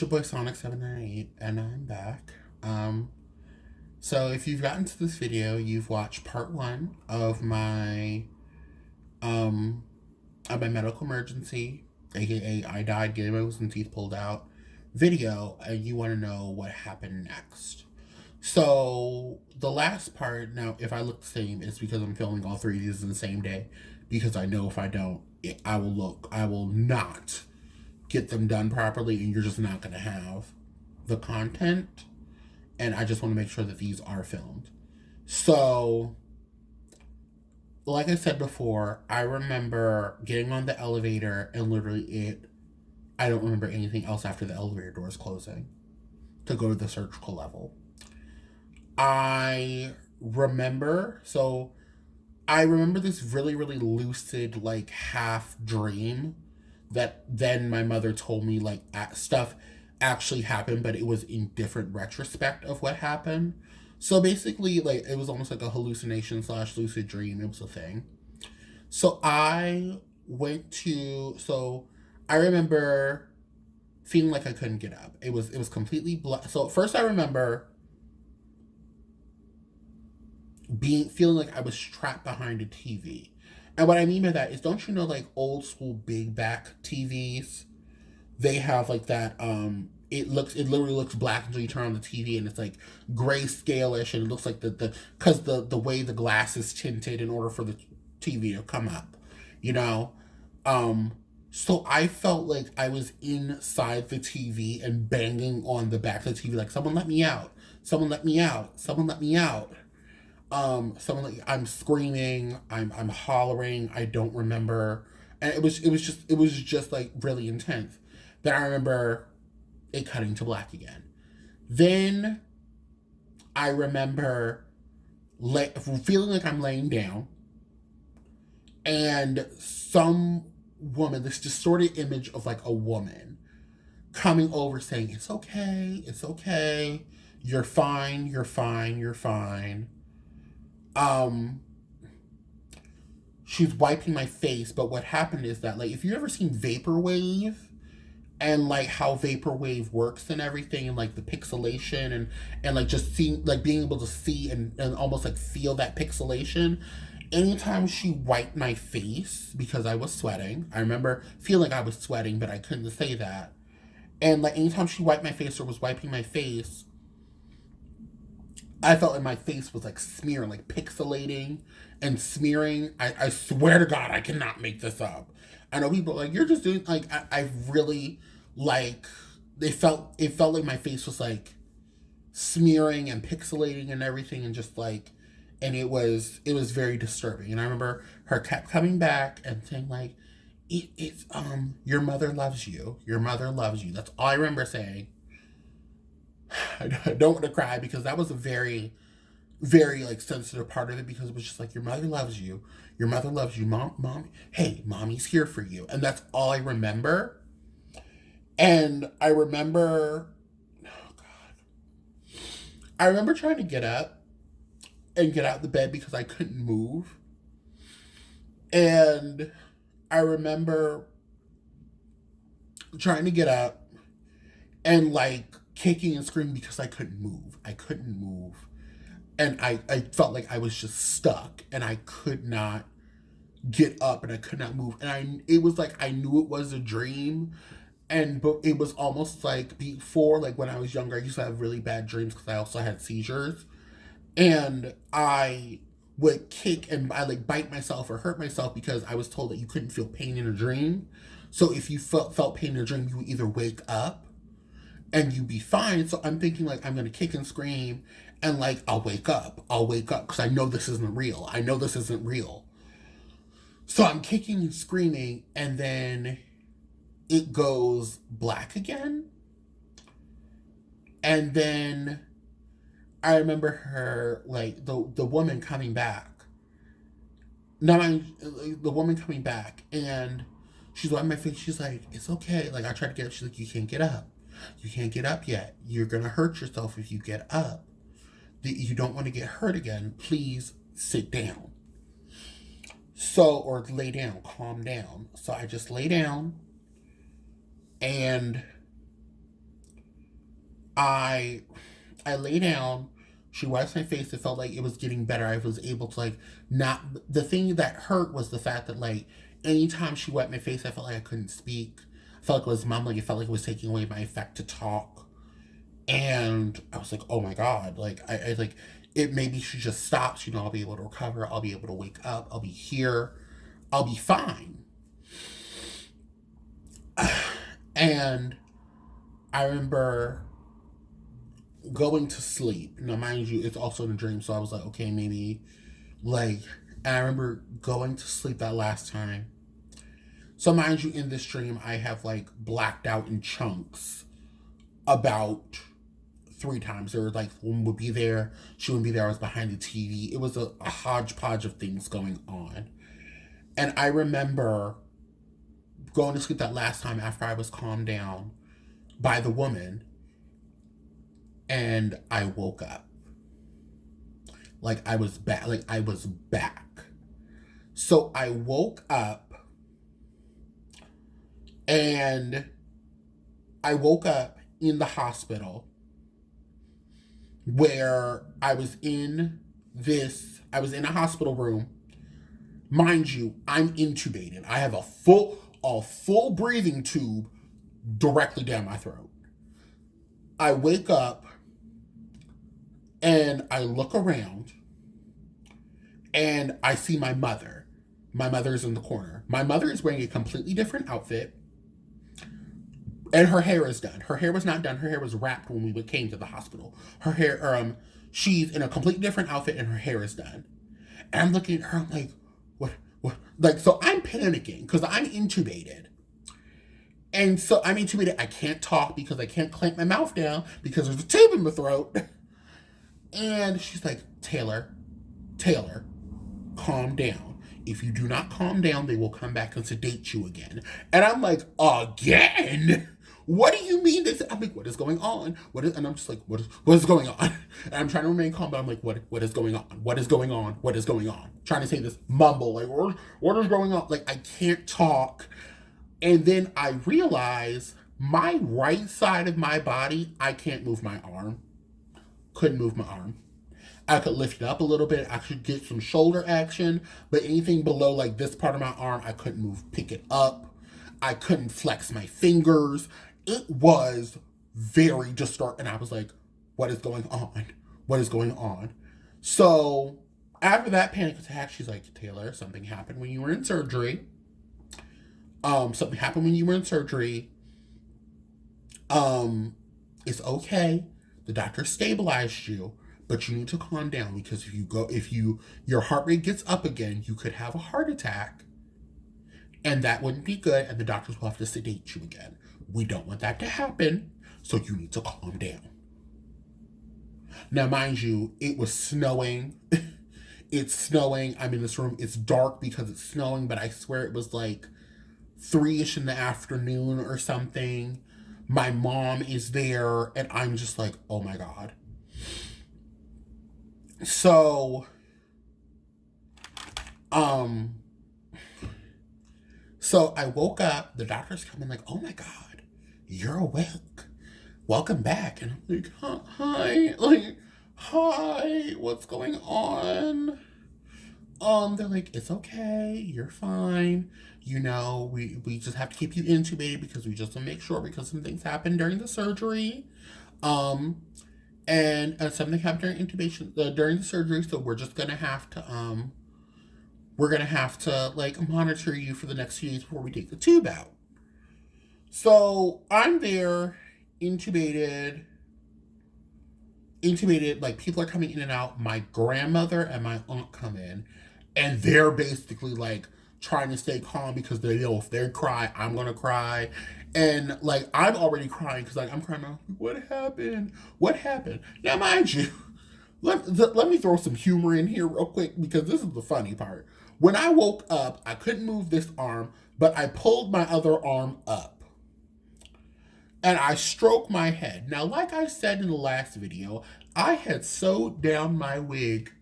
It's your boy Sonic798, and I'm back. So if you've gotten to this video, you've watched part one um of my medical emergency, aka I died getting my wisdom teeth pulled out video, and you want to know what happened next. So the last part, now if I look the same, it's because I'm filming all three of these in the same day, because I know if I don't, I will not get them done properly, and you're just not going to have the content. And I just want to make sure that these are filmed. So, like I said before, I remember getting on the elevator and literally I don't remember anything else after the elevator doors closing to go to the surgical level. I remember, so I remember this really, really lucid, like, half dream that then my mother told me, like, stuff actually happened, but it was in different retrospect of what happened. So basically, like, it was almost like a hallucination slash lucid dream. It was a thing. So I remember feeling like I couldn't get up. It was completely black. So at first I remember feeling like I was trapped behind a TV. And what I mean by that is, don't you know, like, old school big back TVs? They have like that. It literally looks black until you turn on the TV, and it's like grayscale-ish, and it looks like because the way the glass is tinted in order for the TV to come up, you know. So I felt like I was inside the TV and banging on the back of the TV, like, someone let me out, someone let me out, someone let me out. I'm screaming, I'm hollering, I don't remember. And it was just like really intense. Then I remember it cutting to black again. Then I remember feeling like I'm laying down, and some woman, this distorted image of like a woman coming over saying, "It's okay, it's okay, you're fine, you're fine, you're fine." Um, she's wiping my face, but what happened is that, like, if you've ever seen Vaporwave, and like how Vaporwave works and everything, and like the pixelation, and like just seeing, like, being able to see and almost like feel that pixelation. Anytime she wiped my face, because I was sweating, I remember feeling I was sweating, but I couldn't say that. And like anytime she wiped my face or was wiping my face, I felt like my face was like smearing, like pixelating and smearing. I swear to God, I cannot make this up. I know people are like, you're just doing, like, I really, like, it felt like my face was like smearing and pixelating and everything, and just like, and it was very disturbing. And I remember her kept coming back and saying, like, it's your mother loves you, your mother loves you. That's all I remember saying. I don't want to cry, because that was a very, very, like, sensitive part of it, because it was just like, your mother loves you, your mother loves you, mom, hey, mommy's here for you. And that's all I remember. And I remember, oh God, I remember trying to get up and get out of the bed because I couldn't move. And I remember trying to get up and like kicking and screaming because I couldn't move. I couldn't move. And I felt like I was just stuck, and I could not get up, and I could not move. And it was like I knew it was a dream. But it was almost like before, like when I was younger, I used to have really bad dreams because I also had seizures. And I would kick and I like bite myself or hurt myself because I was told that you couldn't feel pain in a dream. So if you felt pain in a dream, you would either wake up and you'd be fine. So I'm thinking, like, I'm gonna kick and scream, and like I'll wake up because I know this isn't real. I know this isn't real. So I'm kicking and screaming, and then it goes black again. And then I remember her, like, the woman coming back. The woman coming back, and she's on my face. She's like, "It's okay." Like, I tried to get up. She's like, "You can't get up. You can't get up yet. You're gonna hurt yourself if you get up. You don't want to get hurt again. Please sit down." So, or lay down, calm down. So I just lay down, and I I lay down. She wipes my face. It felt like it was getting better. I was able to like not. The thing that hurt was the fact that like anytime she wiped my face, I felt like I couldn't speak. I felt like it was mumbling. It felt like it was taking away my effect to talk. And I was like, oh my god, like I like it. Maybe she just stops. You know, I'll be able to recover. I'll be able to wake up. I'll be here. I'll be fine. And I remember going to sleep. Now, mind you, it's also in a dream, so I was like, okay, maybe like. And I remember going to sleep that last time. So, mind you, in this dream, I have like blacked out in chunks about 3 times. There was like one would be there, she wouldn't be there. I was behind the TV. It was a hodgepodge of things going on. And I remember going to sleep that last time after I was calmed down by the woman, and I woke up. Like I was back. Like I was back. So I woke up, and I woke up in the hospital where I was in a hospital room. Mind you, I'm intubated. I have a full breathing tube directly down my throat. I wake up and I look around and I see my mother. My mother is in the corner. My mother is wearing a completely different outfit, and her hair is done. Her hair was not done. Her hair was wrapped when we came to the hospital. Her hair, she's in a completely different outfit, and her hair is done. And I'm looking at her. I'm like, what? Like, so I'm panicking because I'm intubated. And so I'm intubated. I can't talk because I can't clamp my mouth down because there's a tube in my throat. And she's like, Taylor, calm down. If you do not calm down, they will come back and sedate you again. And I'm like, again? What do you mean? I'm like, what is going on? And I'm just like, what is going on? And I'm trying to remain calm, but I'm like, what is going on? What is going on? What is going on? Trying to say this mumble, like, what is going on? Like, I can't talk. And then I realize my right side of my body, I can't move my arm. Couldn't move my arm. I could lift it up a little bit. I could get some shoulder action, but anything below like this part of my arm, I couldn't move, pick it up. I couldn't flex my fingers. It was very disturbing. And I was like, what is going on? What is going on? So after that panic attack, she's like, Taylor, something happened when you were in surgery. Something happened when you were in surgery. It's okay. The doctor stabilized you, but you need to calm down because if your heart rate gets up again, you could have a heart attack, and that wouldn't be good, and the doctors will have to sedate you again. We don't want that to happen, so you need to calm down. Now, mind you, it was snowing. It's snowing. I'm in this room. It's dark because it's snowing, but I swear it was like 3-ish in the afternoon or something. My mom is there, and I'm just like, oh my God. So, so I woke up, the doctor's coming like, oh my God, you're awake. Welcome back. And I'm like, hi, like, hi, what's going on? They're like, it's okay, you're fine. You know, we just have to keep you intubated because we just want to make sure because some things happened during the surgery. And something happened during intubation, during the surgery, so we're just gonna have to, like monitor you for the next few days before we take the tube out. So I'm there, intubated, like people are coming in and out. My grandmother and my aunt come in, and they're basically like trying to stay calm because they know if they cry, I'm gonna cry. And like I'm already crying because like I'm crying out, what happened? What happened? Now mind you, let me throw some humor in here real quick because this is the funny part. When I woke up, I couldn't move this arm, but I pulled my other arm up. And I stroked my head. Now, like I said in the last video, I had sewed down my wig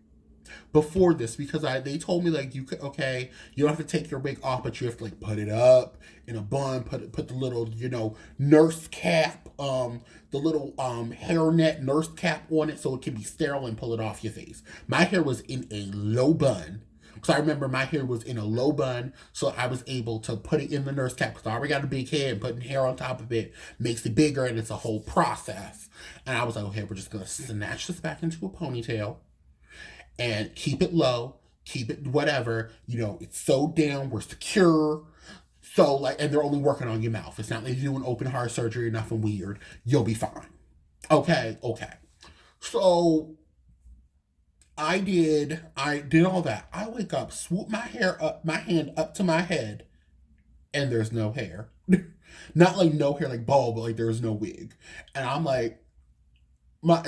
before this because they told me like you could okay, you don't have to take your wig off, but you have to like put it up in a bun, put the little nurse cap, the little hairnet nurse cap on it so it can be sterile and pull it off your face. My hair was in a low bun. So I remember my hair was in a low bun, so I was able to put it in the nurse cap because I already got a big head, and putting hair on top of it makes it bigger, and it's a whole process. And I was like, okay, we're just gonna snatch this back into a ponytail and keep it low, keep it whatever. It's sewed down, we're secure. So like, and they're only working on your mouth. It's not like you're doing open heart surgery or nothing weird. You'll be fine. Okay. So I did all that. I wake up, swoop my hand up to my head, and there's no hair. Not like no hair, like bald, but like there's no wig. And I'm like,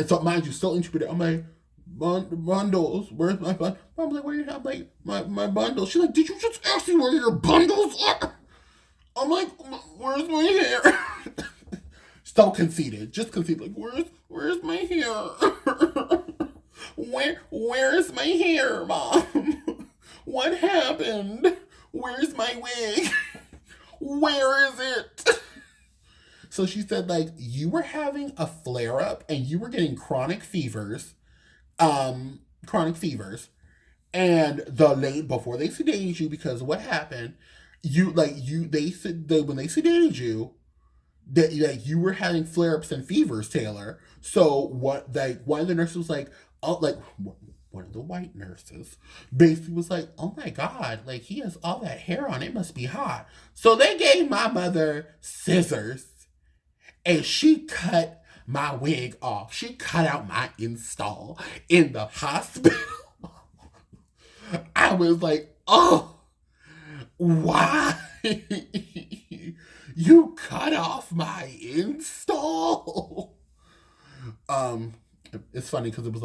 so mind you, still intubated. I'm like, bundles, where's my bundle? I'm like, where do you have like my bundles? She's like, did you just ask me where your bundles are? I'm like, where's my hair? Still conceited, just conceited. Like, where's my hair? Where's my hair, Mom? What happened? Where's my wig? Where is it? So she said, like, you were having a flare up and you were getting chronic fevers. And before they sedated you, because what happened, when they sedated you, that you were having flare ups and fevers, Taylor. So what, like, one of the nurses was like, oh, like one of the white nurses basically was like, oh my God, like he has all that hair on, it must be hot. So they gave my mother scissors and she cut my wig off. She cut out my install in the hospital. I was like, oh, why? You cut off my install. It's funny because it was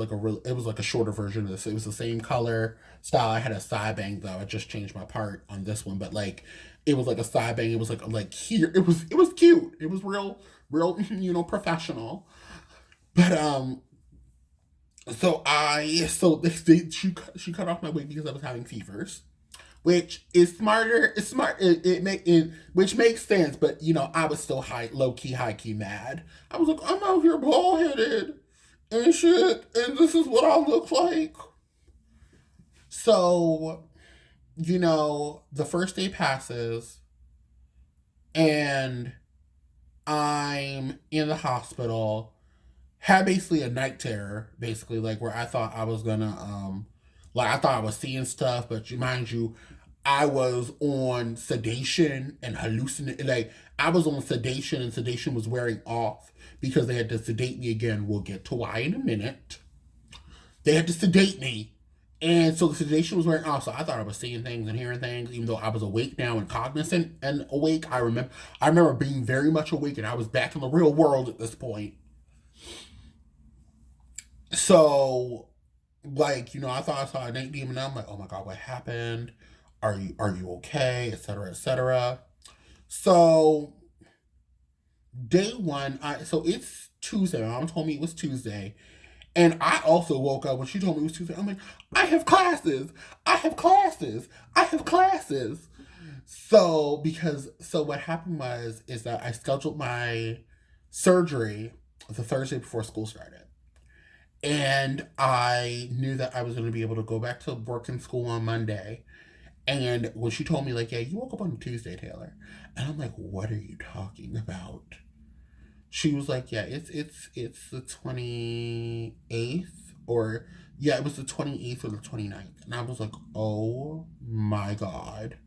like a shorter version of this. It was the same color style. I had a side bang though. I just changed my part on this one, but like it was like a side bang. It was like here. It was cute. It was real professional. But she cut off my wig because I was having fevers, which is smarter. It's smart. Which makes sense. But I was still low key, high key mad. I was like, I'm out here bald headed and shit, and this is what I look like. So, the first day passes, and I'm in the hospital. Had basically a night terror, basically, like where I thought I was gonna, I thought I was seeing stuff, but mind you, I was on sedation and hallucinate. Like I was on sedation, and sedation was wearing off because they had to sedate me again. We'll get to why in a minute. They had to sedate me, and so the sedation was wearing off. So I thought I was seeing things and hearing things, even though I was awake now and cognizant and awake. I remember being very much awake, and I was back in the real world at this point. So, like, I thought I saw a night demon. I'm like, oh my God, what happened? Are you okay? Etc. Etc. So, day one, so it's Tuesday. My mom told me it was Tuesday. And I also woke up when she told me it was Tuesday. I'm like, I have classes. So what happened is that I scheduled my surgery the Thursday before school started. And I knew that I was going to be able to go back to work in school on Monday. And when she told me, like, yeah, you woke up on Tuesday, Taylor. And I'm like, what are you talking about? She was like, yeah, it's the 28th, or yeah, it was the 28th or the 29th. And I was like, oh my God.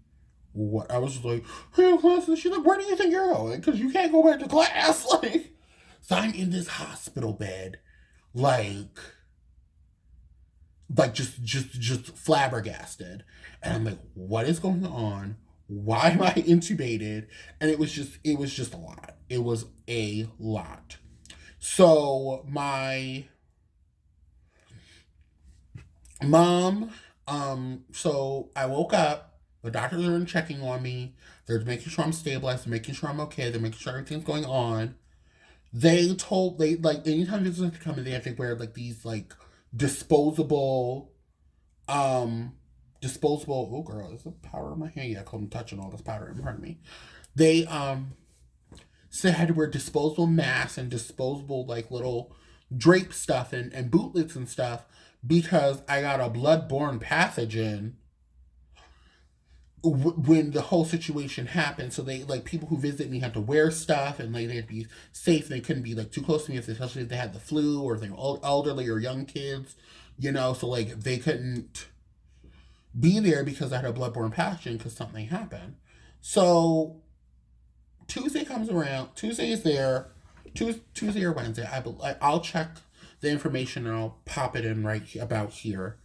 What? I was just like, hey, listen. She's like, where do you think you're going? Because you can't go back to class. Like, so I'm in this hospital bed, like just flabbergasted. And I'm like, what is going on? Why am I intubated? And it was just a lot. It was a lot. So my mom, so I woke up, the doctors are checking on me. They're making sure I'm stabilized, they're making sure I'm okay, they're making sure everything's going on. They like, anytime visitors have to come in, they have to wear like these like disposable um disposable. Oh girl, is the powder in my hand? Yeah, I'm touching all this powder in front of me. They said I had to wear disposable masks and disposable like little drape stuff and bootlets and stuff because I got a bloodborne pathogen when the whole situation happened. So they like people who visit me had to wear stuff and like they had to be safe. They couldn't be like too close to me, especially if they had the flu or if they were elderly or young kids, you know. So like they couldn't be there because I had a bloodborne pathogen because something happened. So Tuesday comes around. Tuesday is there. Tuesday or Wednesday. I'll check the information and I'll pop it in right about here.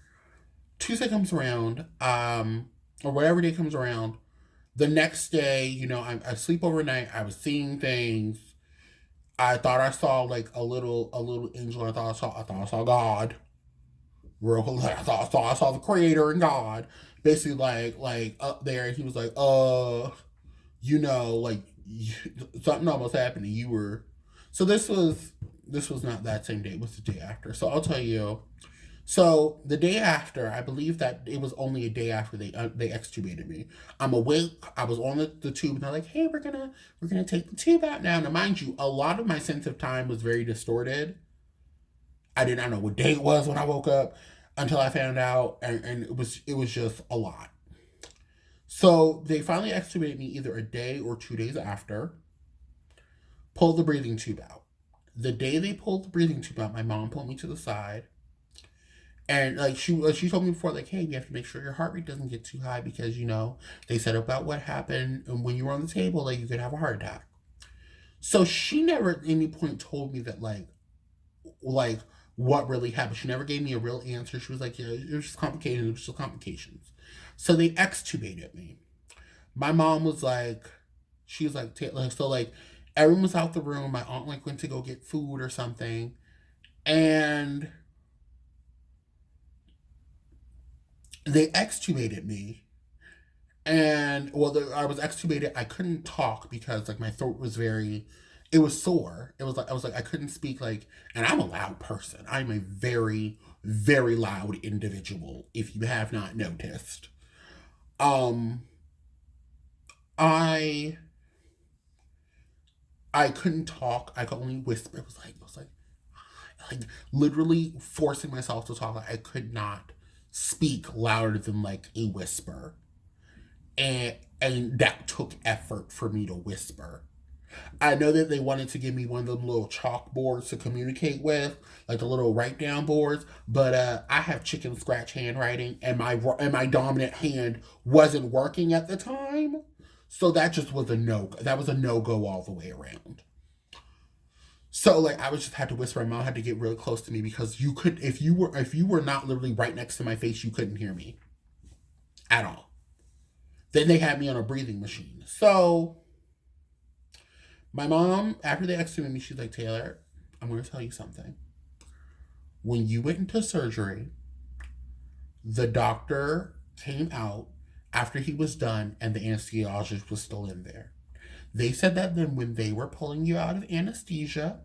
Tuesday comes around, or whatever day comes around. The next day, you know, I sleep overnight. I was seeing things. I thought I saw like a little angel. I thought I saw God. I saw the Creator and God. Basically, like up there. He was like, you know, like something almost happened. And you were. So this was not that same day. It was the day after. So I'll tell you. So the day after, I believe that it was only a day after they extubated me. I'm awake. I was on the tube, and they're like, "Hey, we're gonna take the tube out now." Now, mind you, a lot of my sense of time was very distorted. I did not know what day it was when I woke up until I found out, and it was just a lot. So they finally extubated me either a day or 2 days after. Pulled the breathing tube out. The day they pulled the breathing tube out, my mom pulled me to the side. And like she told me before, like, hey, you have to make sure your heart rate doesn't get too high because you know they said about what happened and when you were on the table, like you could have a heart attack. So she never at any point told me that like what really happened. She never gave me a real answer. She was like, yeah, it was just complicated. It was just complications. So they extubated me. My mom was like, she was like, so like everyone was out the room. My aunt like went to go get food or something, and they extubated me. And well, I was extubated. I couldn't talk because like my throat was very, it was sore. It was like I couldn't speak like, and I'm a loud person. I'm a very very loud individual. If you have not noticed, um, I I couldn't talk. I could only whisper. It was like literally forcing myself to talk. Like I could not speak louder than like a whisper, and that took effort for me to whisper. I know that they wanted to give me one of them little chalkboards to communicate with, like the little write down boards, but I have chicken scratch handwriting, and my dominant hand wasn't working at the time, so that just was a no. That was a no go all the way around. So like I was just had to whisper. My mom had to get really close to me because you could if you were not literally right next to my face, you couldn't hear me at all. Then they had me on a breathing machine. So my mom, after they extubated me, she's like, Taylor, I'm going to tell you something. When you went into surgery, the doctor came out after he was done and the anesthesiologist was still in there. They said that then when they were pulling you out of anesthesia,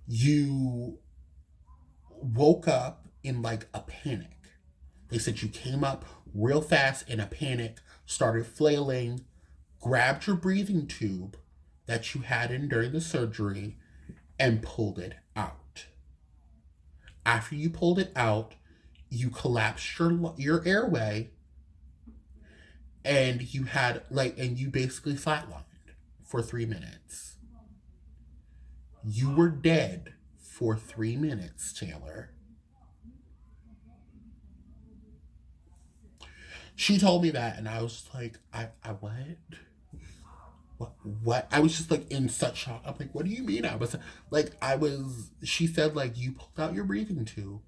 you woke up in like a panic. They said you came up real fast in a panic, started flailing, grabbed your breathing tube that you had in during the surgery, and pulled it out. After you pulled it out, you collapsed your airway, and you basically flatlined for 3 minutes. You were dead for 3 minutes, Taylor. She told me that, and I was just like, I what? What? I was just like in such shock. I'm like, what do you mean? She said, like, you pulled out your breathing tube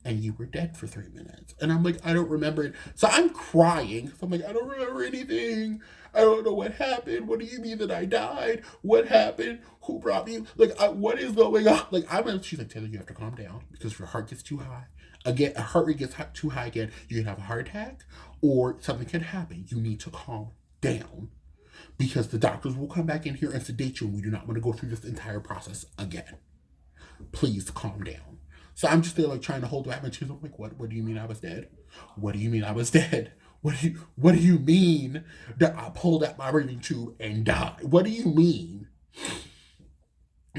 and you were dead for 3 minutes. And I'm like, I don't remember it. So I'm crying. So I'm like, I don't remember anything. I don't know what happened. What do you mean that I died? What happened? Who brought me? What is going on? She's like, Taylor, you have to calm down because if your heart gets too high, again, a heart rate gets too high again, you can have a heart attack or something can happen. You need to calm down because the doctors will come back in here and sedate you, and we do not want to go through this entire process again. Please calm down. So I'm just there like trying to hold back my tears. I'm like, what do you mean I was dead? What do you mean I was dead? What do you mean that I pulled out my breathing tube and died? What do you mean?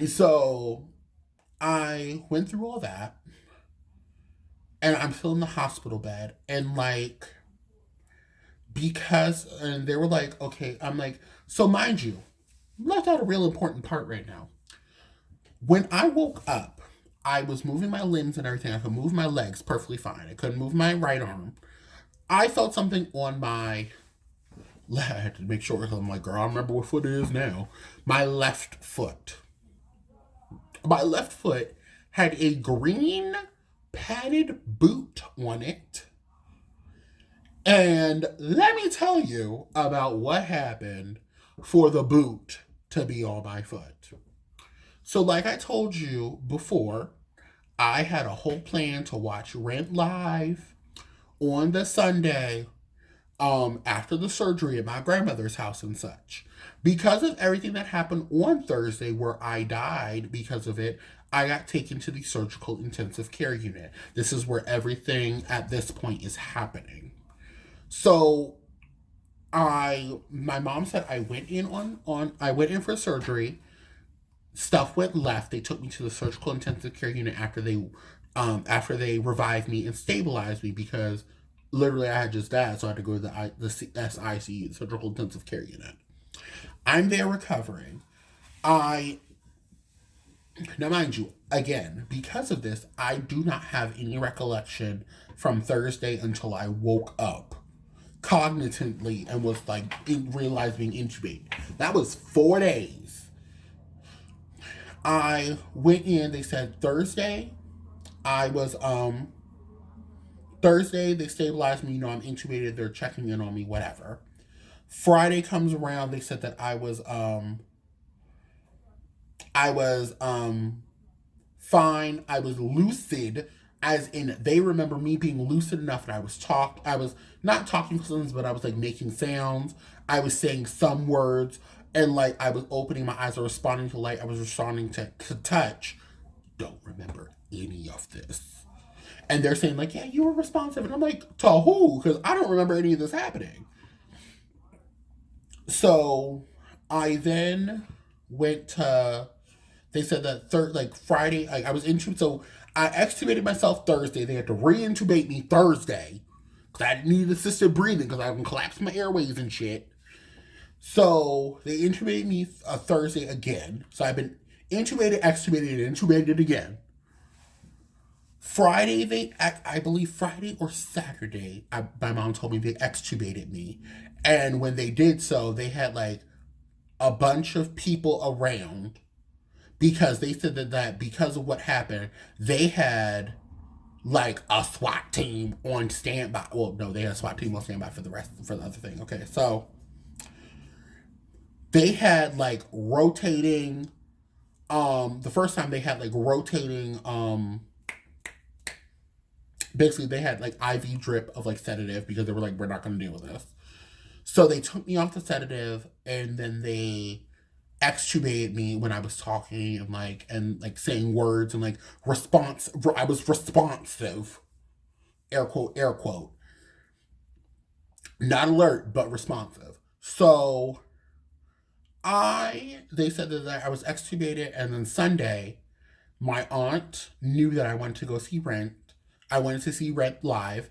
So I went through all that, and I'm still in the hospital bed, and like, because, and they were like, okay, I'm like, so mind you, left out a real important part right now. When I woke up, I was moving my limbs and everything. I could move my legs perfectly fine. I couldn't move my right arm. I felt something on my I had to make sure, because I'm like, girl, I remember what foot it is now. My left foot. My left foot had a green padded boot on it. And let me tell you about what happened for the boot to be on my foot. So, like I told you before, I had a whole plan to watch Rent live on the Sunday after the surgery at my grandmother's house and such. Because of everything that happened on Thursday, where I died because of it, I got taken to the surgical intensive care unit. This is where everything at this point is happening. So my mom said I went in I went in for surgery. Stuff went left. They took me to the surgical intensive care unit after they revived me and stabilized me, because literally I had just died, so I had to go to the SICU, the surgical intensive care unit. I'm there recovering. I Now, mind you, again, because of this, I do not have any recollection from Thursday until I woke up cognitively and was like realized being intubated. That was 4 days. I went in. They said Thursday. I was Thursday. They stabilized me. I'm intubated. They're checking in on me. Whatever. Friday comes around. They said that I was fine. I was lucid, as in they remember me being lucid enough that I was not talking sounds, but I was like making sounds. I was saying some words, and like I was opening my eyes, I was responding to light, I was responding to touch. Don't remember any of this. And they're saying like, yeah, you were responsive. And I'm like, to who? Because I don't remember any of this happening. So I then went to, they said that Friday, like I was intubated. So I extubated myself Thursday. They had to re-intubate me Thursday because I needed assisted breathing because I collapsed my airways and shit. So they intubated me Thursday again. So I've been intubated, extubated, and intubated again. Friday, I believe Friday or Saturday, my mom told me they extubated me. And when they did so, they had like a bunch of people around, because they said that because of what happened, they had like a SWAT team on standby. Well, no, they had a SWAT team on standby for the other thing. Okay, so they had like rotating. The first time they had like rotating. Basically, they had like IV drip of like sedative, because they were like, we're not going to deal with this. So they took me off the sedative, and then they extubated me when I was talking and saying words and like response. I was responsive, air quote, not alert but responsive. So they said that I was extubated, and then Sunday, my aunt knew that I wanted to go see Rent. I wanted to see Rent live,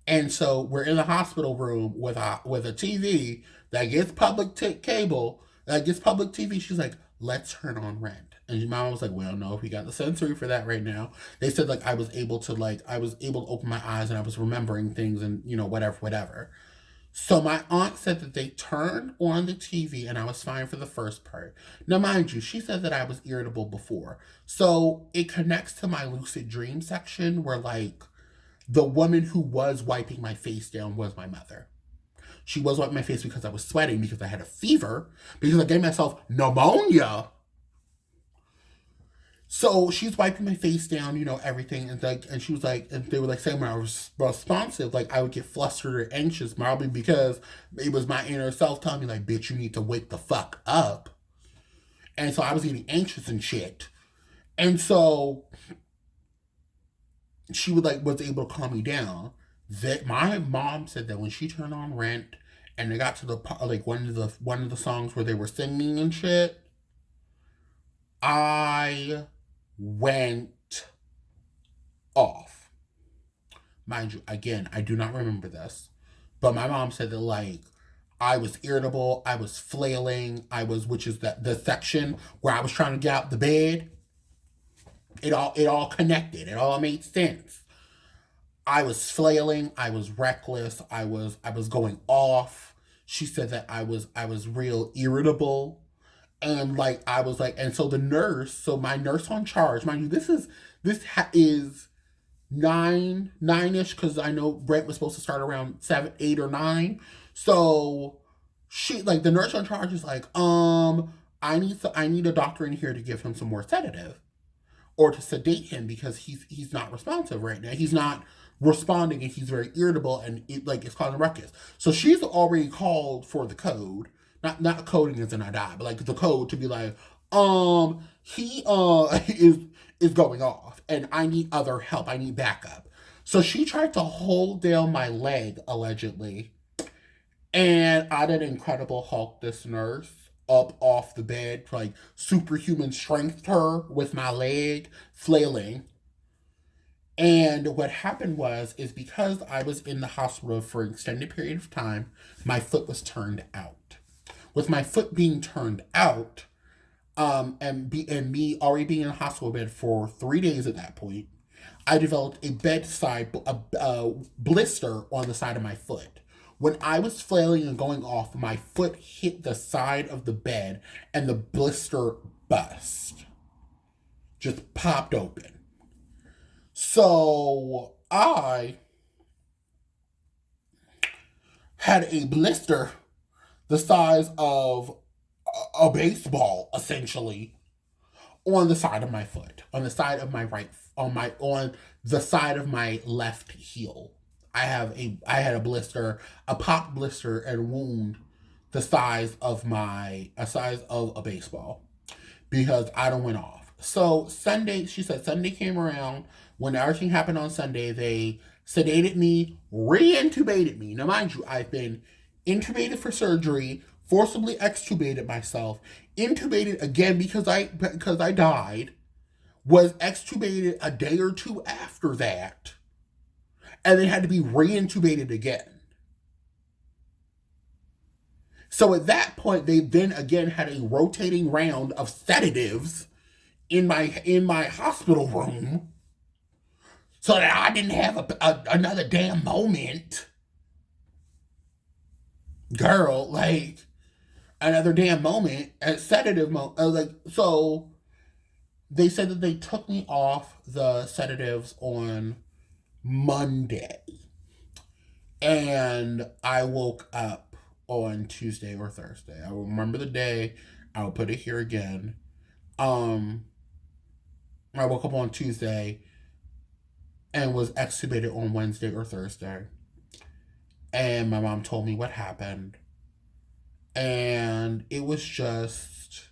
and so we're in the hospital room with a TV that gets cable, that gets public TV. She's like, let's turn on Rent. And my mom was like, well, no, we got the sensory for that right now. They said like I was able to open my eyes, and I was remembering things, and whatever. So my aunt said that they turned on the TV, and I was fine for the first part. Now, mind you, she said that I was irritable before. So it connects to my lucid dream section, where like the woman who was wiping my face down was my mother. She was wiping my face because I was sweating, because I had a fever, because I gave myself pneumonia. So she's wiping my face down, everything, and she was like, and they were like saying when I was responsive, like I would get flustered or anxious, probably because it was my inner self telling me like, bitch, you need to wake the fuck up. And so I was getting anxious and shit. And so she would like was able to calm me down. That my mom said that when she turned on Rent and they got to the like one of the songs where they were singing and shit, I went off. Mind you, again, I do not remember this, but my mom said that like I was irritable, I was flailing, which is the section where I was trying to get out the bed. It all connected. It all made sense. I was flailing, I was reckless, I was going off. She said that I was real irritable. And like I was like, and so the nurse, so my nurse on charge, mind you, is nine-ish, because I know Brent was supposed to start around 7, 8, or 9. So she like the nurse on charge is like, I need a doctor in here to give him some more sedative or to sedate him because he's not responsive right now. He's not responding and he's very irritable and it's causing ruckus. So she's already called for the code, not coding as in I die, but like the code to be like, he is going off and I need other help. I need backup. So she tried to hold down my leg allegedly, and I did Incredible Hulk this nurse up off the bed, like superhuman strength her with my leg flailing. And what happened is because I was in the hospital for an extended period of time, my foot was turned out. With my foot being turned out, and me already being in a hospital bed for 3 days at that point, I developed a blister on the side of my foot. When I was flailing and going off, my foot hit the side of the bed and the blister burst. Just popped open. So I had a blister the size of a baseball, essentially, on the side of my foot, on the side of my on the side of my left heel. I had a blister, a popped blister and wound the size of a baseball because I don't went off. So Sunday, she said Sunday came around. When everything happened on Sunday, they sedated me, re-intubated me. Now, mind you, I've been intubated for surgery, forcibly extubated myself, intubated again because I died, was extubated a day or two after that, and then had to be re-intubated again. So at that point, they then again had a rotating round of sedatives in my hospital room, so that I didn't have another damn moment, girl. Like another damn moment, a sedative moment. Like so, they said that they took me off the sedatives on Monday, and I woke up on Tuesday or Thursday. I will remember the day. I'll put it here again. Um, I woke up on Tuesday and was extubated on Wednesday or Thursday. And my mom told me what happened. And it was just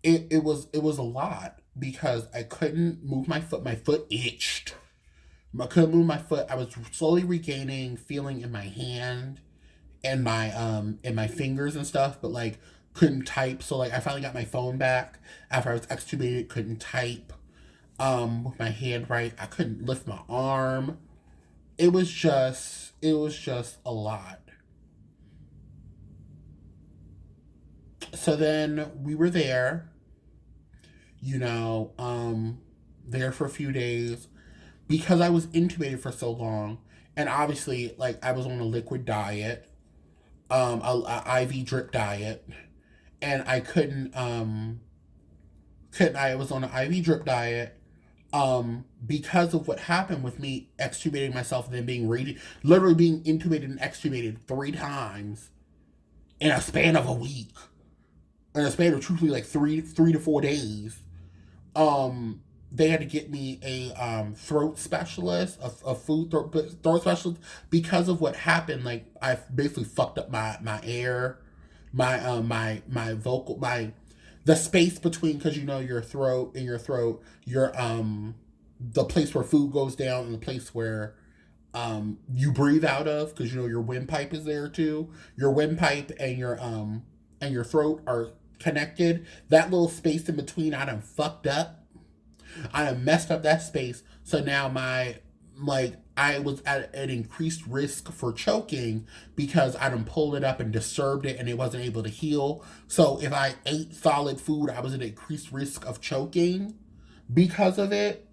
it was a lot because I couldn't move my foot. My foot itched. I couldn't move my foot. I was slowly regaining feeling in my hand and my fingers and stuff, but like couldn't type. So like I finally got my phone back after I was extubated, couldn't type with my hand right. I couldn't lift my arm. It was just a lot. So then we were there for a few days because I was intubated for so long, and obviously like I was on a liquid diet, a IV drip diet, and I couldn't I was on an IV drip diet because of what happened with me extubating myself and then literally being intubated and extubated 3 times in a span of a week, in a span of truthfully like 3 to 4 days. They had to get me a throat specialist, a food throat specialist, because of what happened. Like I basically fucked up my air, my vocal, the space between, because your throat, your the place where food goes down and the place where you breathe out of, because you know your windpipe is there too. Your windpipe and your throat are connected. That little space in between, I done fucked up. I done messed up that space. So now I was at an increased risk for choking because I done pulled it up and disturbed it and it wasn't able to heal. So if I ate solid food, I was at increased risk of choking because of it.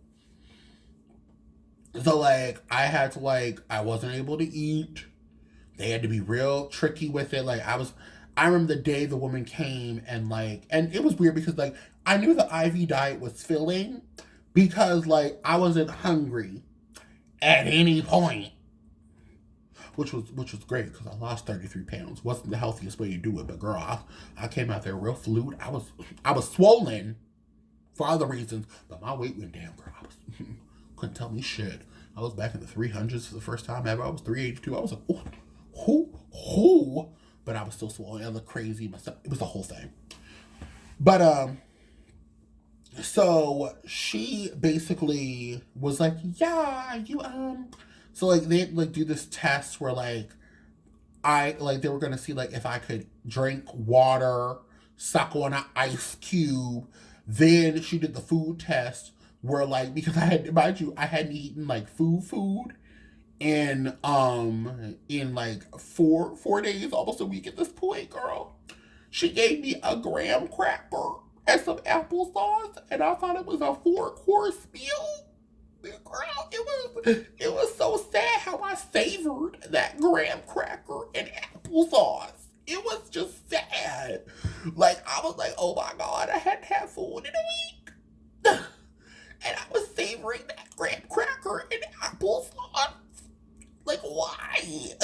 So I wasn't able to eat. They had to be real tricky with it. I remember the day the woman came and it was weird because I knew the IV diet was filling because I wasn't hungry at any point, which was great because I lost 33 pounds. Wasn't the healthiest way to do it, but girl, I came out there real fluid. I was swollen for other reasons, but my weight went down, girl. Couldn't tell me shit. I was back in the 300s for the first time ever. I was 382. I was like, oh, who? But I was still swollen. I looked crazy. It was the whole thing. But so she basically was like, yeah, you so they do this test where they were gonna see if I could drink water, suck on an ice cube. Then she did the food test where because I had, mind you, I hadn't eaten food in 4 days, almost a week at this point, girl. She gave me a graham cracker and some applesauce, and I thought it was a 4-course meal. Girl, it was so sad how I savored that graham cracker and applesauce. It was just sad. I was like, oh my god, I hadn't had food in a week. And I was savoring that graham cracker and applesauce. Why?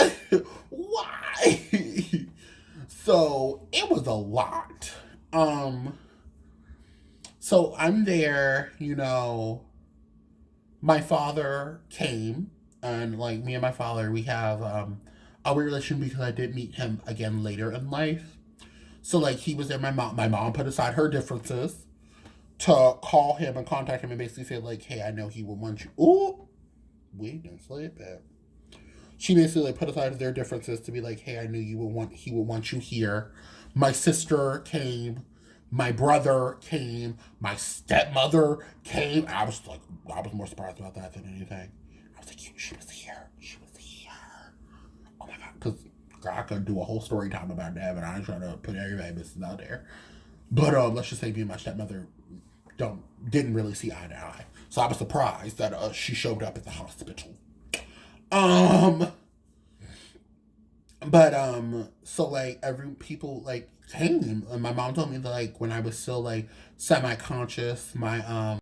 Why? So it was a lot. So I'm there, my father came, and me and my father, we have a weird relation because I did meet him again later in life. So he was there. My mom put aside her differences to call him and contact him and basically say hey, I know he will want you. Ooh, we didn't sleep it. She basically put aside their differences to be hey, I knew he will want you here. My sister came, my brother came, my stepmother came. I was more surprised about that than anything. I was she was here. She was here. Oh my god, because I could do a whole story time about that, but I ain't trying to put everybody business out there. But let's just say me and my stepmother didn't really see eye to eye. So I was surprised that she showed up at the hospital. But so every people came, and my mom told me that when I was still semi conscious, my